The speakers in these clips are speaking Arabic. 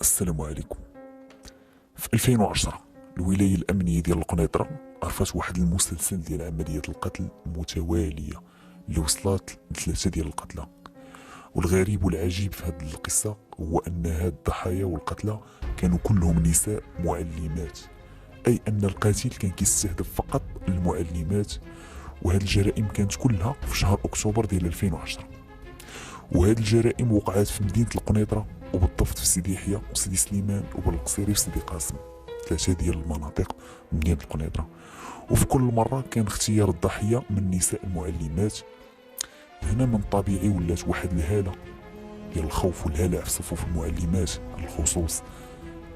السلام عليكم. في 2010 الولاية الأمنية ديال القنيطرة عرفت واحد المسلسل ديال عمليات القتل متوالية اللي وصلت لثلاثة ديال القتلى. والغريب والعجيب في هذه القصة هو أن هاد الضحايا والقتلى كانوا كلهم نساء معلمات، أي أن القاتل كان كيستهدف فقط المعلمات. وهاد الجرائم كانت كلها في شهر أكتوبر ديال 2010. وهاد الجرائم وقعت في مدينة القنيطرة، وبالضبط في سيدي يحيى وسيدي سليمان وبالقصيري وسيدي قاسم، ثلاثة ديال المناطق من مدينة القنيطرة. وفي كل مرة كان اختيار الضحية من نساء المعلمات. هنا من طبيعي ولات واحد الهالة ديال الخوف والهلع في صفوف المعلمات على الخصوص،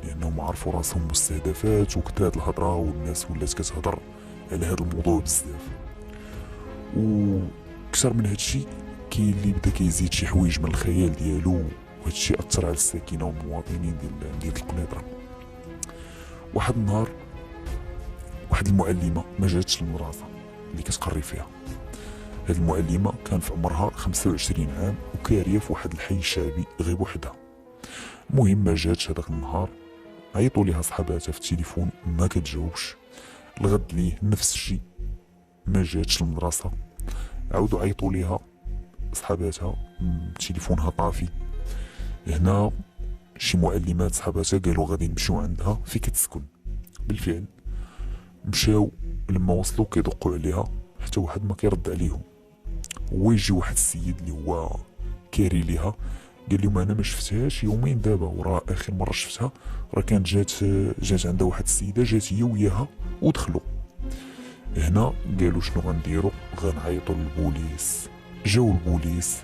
لأنهم عرفوا راسهم مستهدفات وكثرت الهضرة والناس ولات كتهضر على هذا الموضوع بزاف. وكثر من هادشي كاين اللي بدا كيزيد شي حوايج من الخيال ديالو، وهادشي اثر على الساكنه والمواطنين ديال مدينه القنيطره. واحد النهار واحد المعلمه ما جاتش للمدرسه اللي كتقري فيها. هاد المعلمه كان في عمرها 25 عام وكاريه في واحد الحي الشعبي غير بوحدها. المهم ما جاتش هذاك النهار، عيطوا ليها صحاباتها في التليفون ما كتجاوبش. الغد ليه نفس الشيء، ما جاتش للمدرسه. عاودوا عيطوا ليها صحاباتها، تليفونها طافي. هنا شي معلمات صحاباتها قالوا غادي نمشيو عندها في كتسكن. بالفعل مشاو، لما وصلوا كيدقوا عليها حتى واحد ما كيرد عليهم. ويجي واحد السيد اللي هو كاري ليها قال لهم انا ما شفتهاش يومين دابا، وراه اخر مره شفتها راه كانت جات عندها واحد السيده، جات هي وياها ودخلوا. هنا قالوا شنو غنديروا، غنعيطوا للبوليس. جاو البوليس،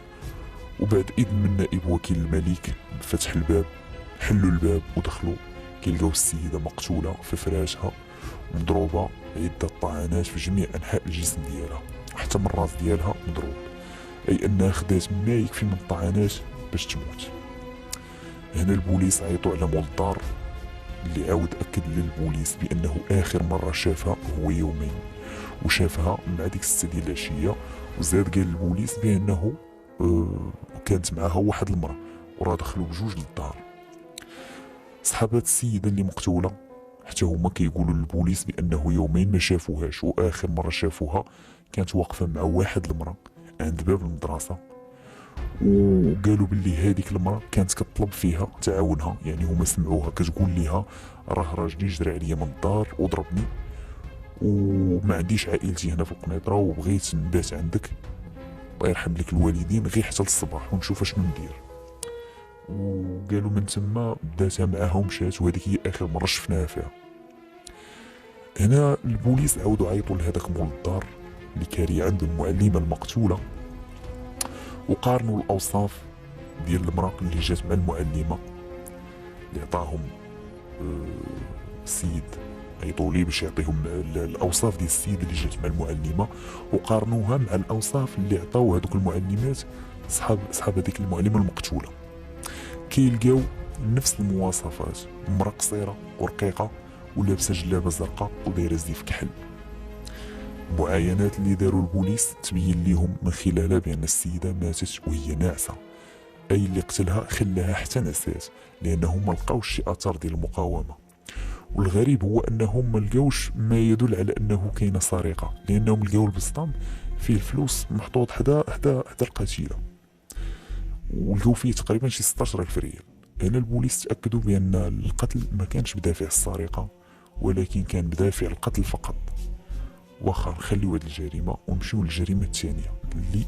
وبعد إذن من نائب وكيل الملك فتح الباب، حلوا الباب ودخلوا. كيلقاو السيدة مقتولة في فراشها، مضروبة عدة طعنات في جميع أنحاء الجسم ديالها، وحتى من الراس ديالها مضروب، أي أنها خدات ما يكفي من الطعنات باش تموت. هنا البوليس عيطوا على مول الدار، اللي عاود أكد للبوليس بأنه آخر مرة شافها هو يومين، وشافها مع ديك الستة ديال العشية. وزاد قال البوليس بأنه كانت معها واحد المرأة، وراه دخلوا بجوج للدار. صحابات السيدة اللي مقتولة حتى هما كيقولوا للبوليس بأنه يومين ما شافوهاش، وآخر مرة شافوها كانت واقفة مع واحد المرأة عند باب المدرسة. وقالوا باللي هذيك المرأة كانت كتطلب فيها تعاونها، يعني هما سمعوها كتقول ليها راه راجلي جرى عليا من الدار وضربني، وما عنديش عائلتي هنا في القنيطرة، وبغيت نبات عندك، الله يرحم لك الوالدين غير حتى الصباح ونشوف شنو ندير. وقالوا من تما بداتها معاها ومشات، وهذيك هي اخر مره شفناها فيها. هنا البوليس عاودوا عيطوا لهذاك مول الدار اللي كاري عنده المعلمه المقتوله، وقارنوا الاوصاف ديال المراه اللي جات مع المعلمه اللي عطاهم السيد. عيطوا ليه باش يعطيهم الاوصاف ديال السيد اللي جات مع المعلمه، وقارنوها مع الاوصاف اللي عطاو هذوك المعلمات صحاب هذيك المعلمه المقتوله. كيلقاو نفس المواصفات، مرة قصيرة ورقيقة ولابسة جلابة زرقاء ودايرة زيف كحل. المعاينات اللي داروا البوليس تبين ليهم من خلالها بأن السيدة ماتت وهي ناعسة، أي اللي قتلها خلاها حتى نسات، لأنهم ما لقاوش شي أثر ديال المقاومة. والغريب هو أنهم ما لقاوش ما يدل على أنه كاينة سرقة، لأنهم لقاو البسطام فيه الفلوس محطوط حدا القتيلة، ولقوا فيه تقريبا شي 16,000 ريال. هنا البوليس تأكدوا بأن القتل ما كانش بدافع السرقة، ولكن كان بدافع القتل فقط. واخا نخليو هاد الجريمة ونمشيو للجريمة الثانية اللي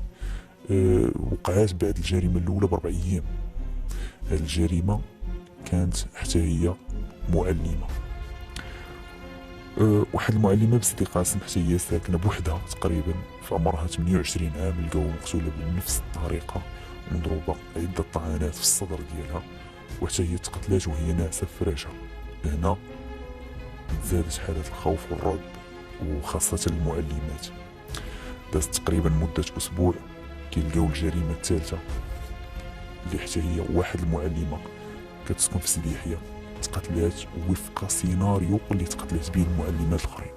وقعات بعد الجريمة الأولى ب4 أيام. هاد الجريمة كانت حتى هي معلمة، واحد المعلمة بسيدي قاسم، حتى هي ساكنة بوحدها تقريبا، في عمرها 28 عام. لقاو مقتولة بنفس الطريقة، مضروبة عدة طعنات في الصدر ديالها، وحتى هي تقتلات وهي ناعسة في فراشها. هنا زادت حالة الخوف والرعب، وخاصة المعلمات. دازت تقريبا مدة أسبوع كيلقاو الجريمة الثالثة، اللي حتى هي واحد المعلمة كتسكن في سيدي يحيى تقتلات وفق سيناريو اللي تقتلات به المعلمات الآخرين.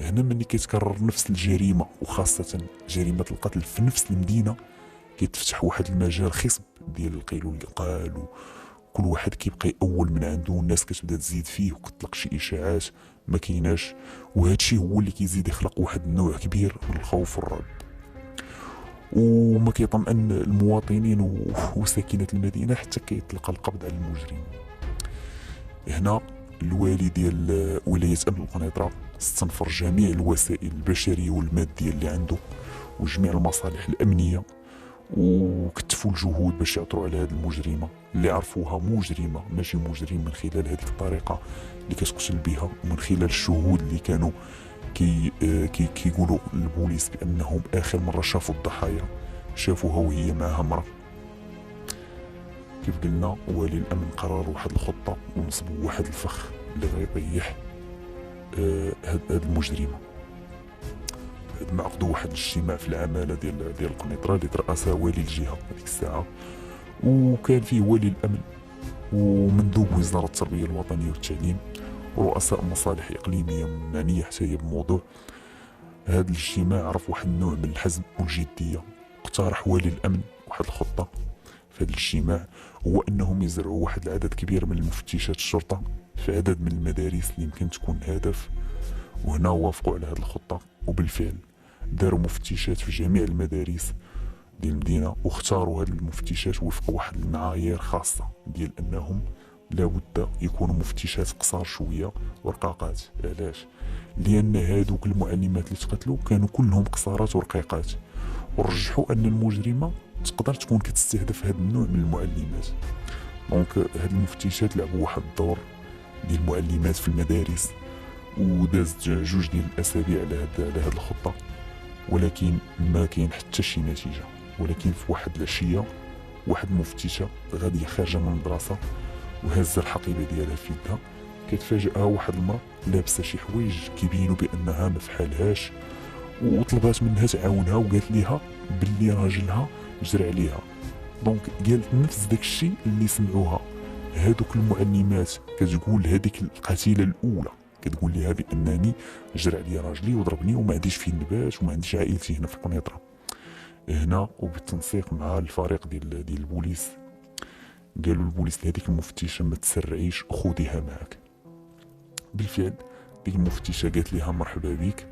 هنا ملي كيتكرر نفس الجريمة، وخاصة جريمة القتل في نفس المدينة، كيتفتح واحد المجال خصب ديال القيل والقال كل واحد كيبقى يأول من عنده، الناس كتبدا تزيد فيه وكتطلق شي اشاعات ما كايناش، وهادشي هو اللي كيزيد يخلق واحد النوع كبير من الخوف والرعب، وما كيطمئن المواطنين وساكنة المدينة حتى كيطلق القبض على المجرم. هنا الوالي ديال ولاية أمن القنيطرة استنفر جميع الوسائل البشرية والمادية اللي عنده وجميع المصالح الأمنية، وكتفوا الجهود باش يعثروا على هذه المجرمة اللي عرفوها مجرمة ماشي مجرم من خلال هذيك الطريقة اللي كتقتل بها، ومن خلال الشهود اللي كانوا كيقولوا للبوليس بأنهم آخر مرة شافوا الضحايا شافوها وهي معها مرة. كيف قلنا والي الأمن قرر واحد الخطة ونصبوا واحد الفخ اللي غيطيح هاد المجرمة. ما عقدوا واحد الاجتماع في العمالة ديال القنيطرة اللي ترأسها والي الجهة هذيك الساعة، وكان فيه والي الأمن ومندوب وزارة التربية الوطنية والتعليم ورؤساء مصالح إقليمية معنية حتى هي بالموضوع. هذا الاجتماع عرف واحد النوع من الحزم والجدية. اقترح والي الأمن واحد الخطة في هذا الاجتماع، هو أنهم يزرعوا واحد العدد كبير من المفتشات الشرطة في عدد من المدارس اللي يمكن تكون هدف، وهنا وافقوا على هذه الخطة وبالفعل داروا مفتشات في جميع المدارس ديال المدينة، واختاروا هذه المفتشات وفق واحد المعايير خاصة ديال أنهم لابد يكونوا مفتشات قصار شوية ورقاقات. علاش؟ لأن هادوك المعلمات اللي تقتلوا كانوا كلهم قصارات ورقيقات، ورجحوا أن المجرمة تقدر تكون كتستهدف هذا النوع من المعلمات. دونك هاد المفتشات لعبوا واحد الدور ديال المعلمات في المدارس، ودازت جوج ديال الأسابيع على هاد الخطة، ولكن ما كاين حتى شي نتيجة. ولكن في واحد العشية واحد المفتشة غادية خارجة من المدرسة وهازة الحقيبة ديالها في يدها، كتفاجئها واحد المرأة لابسة شي حوايج كيبينوا بأنها ما فحالهاش، وطلبات منها تعاونها وقالت ليها باللي راجلها جرى عليها. دونك قالت نفس داك الشيء اللي سمعوها هادوك المعلمات، كتقول لهذيك القتيلة الأولى كتقول لها بأنني جرى عليا راجلي وضربني وما عنديش فين نبات وما عنديش عائلتي هنا في القنيطرة. هنا وبالتنسيق مع الفريق ديال البوليس قالوا البوليس لهذيك المفتشة ما تسرعيش خذيها معك. بالفعل ديك المفتشة قالت لها مرحبا بك،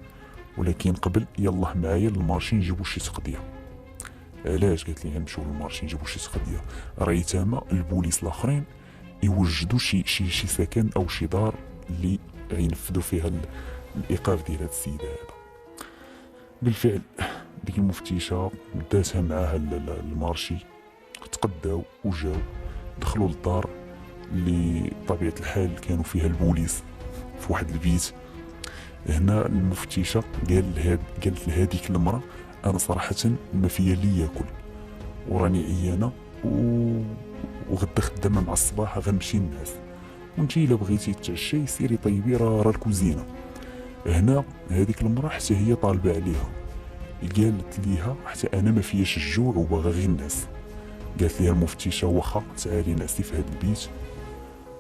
ولكن قبل يلا معايا للمارشي نجيبو شي تقضية. علاش؟ قالت لي نمشيو للمارشي نجيبو شي تقضية، راه تما البوليس الاخرين يوجدوا شي سكن او شي دار اللي ينفذوا فيها الايقاف ديال هاد السيدة هذا. بالفعل ديك المفتشة داتها معاها المارشي، تقداو وجاو دخلوا للدار اللي بطبيعة الحال كانوا فيها البوليس في واحد البيت. هنا المفتشة قالت لهذيك المرأة انا صراحة ما فيا لي ياكل وراني عيانة وغدا خدامة مع الصباح غنمشي للناس، وانتي الا بغيتي تتعشي سيري طيبي راه الكوزينة. هنا هذيك المرأة حتى هي طالبة عليها، قالت ليها حتى انا ما فياش الجوع وباغا غير الناس. قالت ليها المفتشة واخا تعالي نعسي في هذا البيت.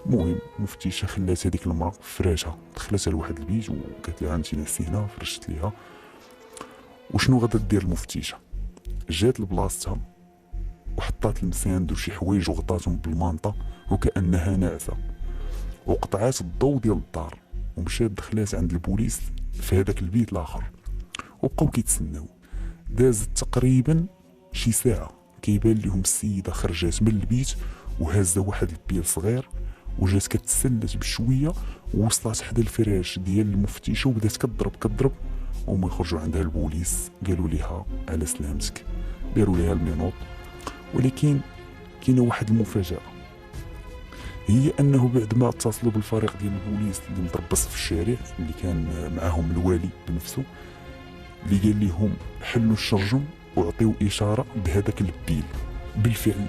المهم المفتشة خلات هذيك المرأة في فراشها، دخلتها لواحد البيت وقالت لها انتي نعسي هنا، فرشت ليها. وشنو غادا دير المفتشة؟ جات لبلاصتها وحطات المساند وشي حوايج وغطاتهم بالمانطا وكأنها ناعسة، وقطعات الضوء ديال الدار ومشات دخلات عند البوليس في هذاك البيت الاخر، وبقاو كيتسناو. دازت تقريبا شي ساعة كيبان لهم السيدة خرجات من البيت وهازة واحد البيل صغير وجات كتسلت بشوية ووصلات حدا الفراش ديال المفتشة وبدات كضرب وما يخرجوا عندها البوليس. قالوا ليها على سلامتك، داروا ليها المينوط. ولكن كاينه واحد المفاجأة، هي انه بعد ما اتصلوا بالفريق ديال البوليس اللي متربص في الشارع اللي كان معاهم الوالي بنفسه، اللي قال لهم حلوا الشرجم وعطيو اشاره بهذاك البيل. بالفعل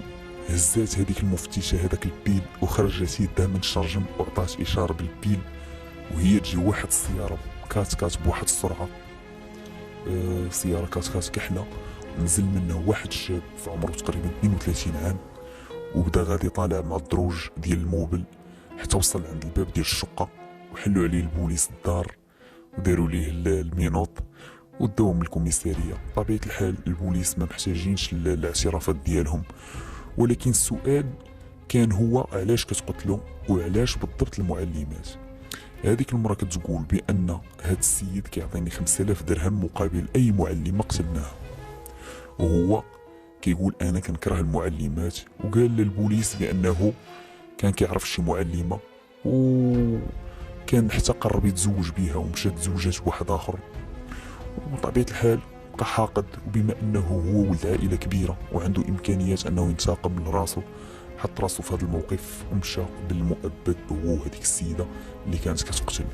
هزات هذيك المفتشة هذاك البيل وخرجت يدها من الشرجم وعطات اشاره بالبيل، وهي تجي واحد السياره كات بواحد السرعه، سياره كات كحله، نزل منه واحد الشاب في عمره تقريبا 32 عام وبدا غادي طالع مع الدروج ديال الموبل حتى وصل عند الباب ديال الشقه، وحلوا عليه البوليس الدار وداروا ليه المينوط وداوهم الكوميساريه. بطبيعه الحال البوليس ما محتاجينش الاعترافات ديالهم، ولكن السؤال كان هو علاش كتقتلو وعلاش بالضبط المعلمات. هذيك المرة كتقول بأن هاد السيد كيعطيني 5000 درهم مقابل أي معلمة قتلناها، وهو كيقول أنا كنكره المعلمات، وقال للبوليس بأنه كان كيعرف شي معلمة وكان حتى قرب يتزوج بيها ومشى تزوجات بواحد آخر. وبطبيعة الحال بقى حاقد، وبما أنه هو ولد عائلة كبيرة وعنده إمكانيات أنه ينتقم من راسه، حط راسه في هذا الموقف ومشى بالمؤبد هو وهذيك السيدة اللي كانت كتقتل.